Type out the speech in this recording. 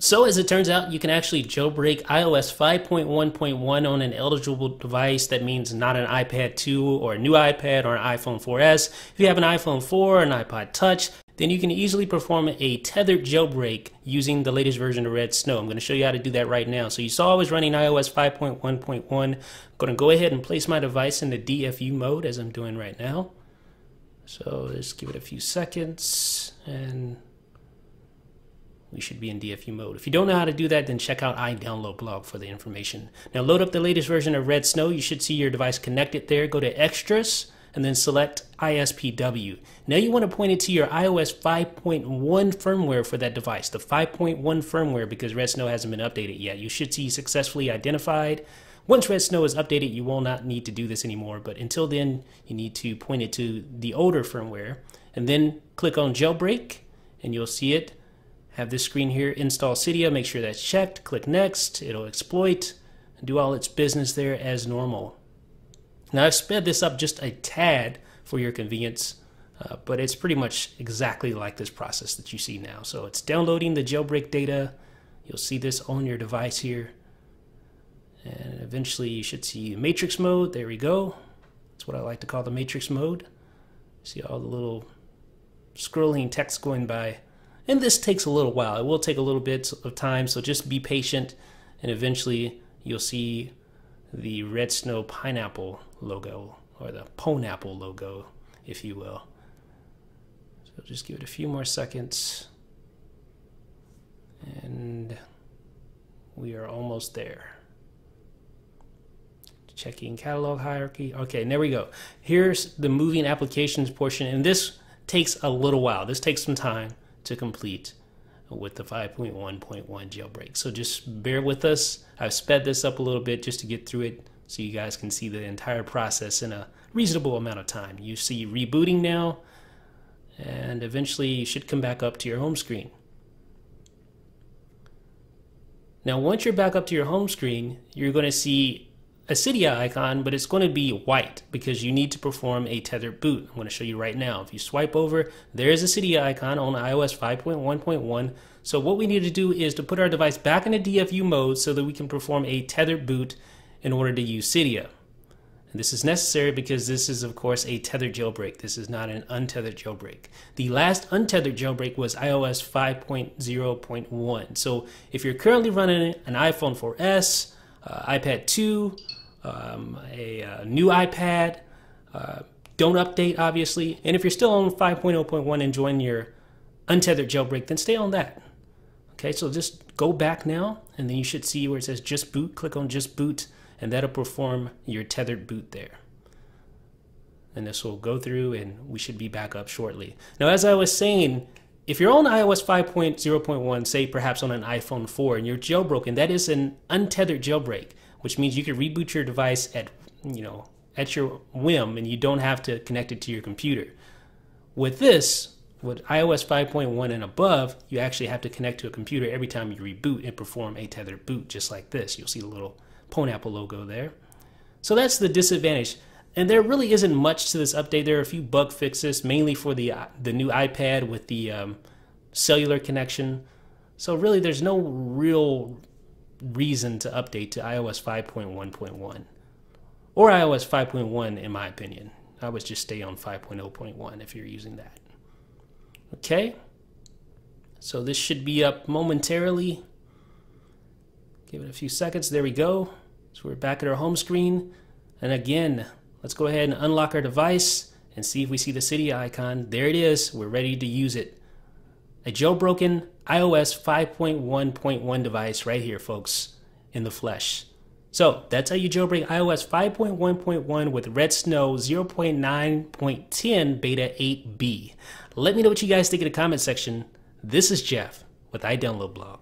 So as it turns out, you can actually jailbreak iOS 5.1.1 on an eligible device. That means not an iPad 2 or a new iPad or an iPhone 4S. If you have an iPhone 4 or an iPod Touch, then you can easily perform a tethered jailbreak using the latest version of RedSn0w. I'm going to show you how to do that right now. So you saw I was running iOS 5.1.1. I'm going to go ahead and place my device in the DFU mode as I'm doing right now. So let's give it a few seconds and we should be in DFU mode. If you don't know how to do that, then check out iDownload blog for the information. Now load up the latest version of RedSn0w. You should see your device connected there. Go to Extras and then select ISPW. Now you want to point it to your iOS 5.1 firmware for that device, the 5.1 firmware, because RedSn0w hasn't been updated yet. You should see successfully identified. Once RedSn0w is updated, you will not need to do this anymore, but until then, you need to point it to the older firmware and then click on Jailbreak and you'll see it. Have this screen here, install Cydia, make sure that's checked, click next, it'll exploit and do all its business there as normal. Now I've sped this up just a tad for your convenience, but it's pretty much exactly like this process that you see now. So it's downloading the jailbreak data, you'll see this on your device here, and eventually you should see matrix mode, there we go. That's what I like to call the matrix mode. See all the little scrolling text going by. And this takes a little while. It will take a little bit of time, so just be patient, and eventually you'll see the RedSn0w pineapple logo, or the Pwnapple logo, if you will. So just give it a few more seconds, and we are almost there. Checking catalog hierarchy. Okay, and there we go. Here's the moving applications portion, and this takes a little while. This takes some time to complete with the 5.1.1 jailbreak. So just bear with us. I've sped this up a little bit just to get through it so you guys can see the entire process in a reasonable amount of time. You see rebooting now, and eventually you should come back up to your home screen. Now once you're back up to your home screen, you're going to see a Cydia icon, but it's going to be white because you need to perform a tethered boot. I'm going to show you right now. If you swipe over, there's a Cydia icon on iOS 5.1.1. So what we need to do is to put our device back into DFU mode so that we can perform a tethered boot in order to use Cydia. And this is necessary because this is, of course, a tethered jailbreak. This is not an untethered jailbreak. The last untethered jailbreak was iOS 5.0.1. So if you're currently running an iPhone 4S, iPad 2, a new iPad, don't update obviously, and if you're still on 5.0.1 enjoying your untethered jailbreak, then stay on that. Okay, so just go back now, and then you should see where it says just boot. Click on just boot, and that'll perform your tethered boot there. And this will go through, and we should be back up shortly. Now, as I was saying, if you're on iOS 5.0.1, say perhaps on an iPhone 4, and you're jailbroken, that is an untethered jailbreak, which means you can reboot your device at your whim, and you don't have to connect it to your computer. With this, with iOS 5.1 and above, you actually have to connect to a computer every time you reboot and perform a tethered boot, just like this. You'll see the little Pwnapple logo there. So that's the disadvantage. And there really isn't much to this update. There are a few bug fixes, mainly for the new iPad with the cellular connection. So really, there's no real reason to update to iOS 5.1.1 or iOS 5.1 in my opinion. I would just stay on 5.0.1 if you're using that. Okay, so this should be up momentarily. Give it a few seconds. There we go. So we're back at our home screen, and again, let's go ahead and unlock our device and see if we see the Cydia icon. There it is. We're ready to use it. A jailbroken iOS 5.1.1 device right here, folks, in the flesh. So that's how you jailbreak iOS 5.1.1 with RedSn0w 0.9.10 Beta 8B. Let me know what you guys think in the comment section. This is Jeff with iDownload blog.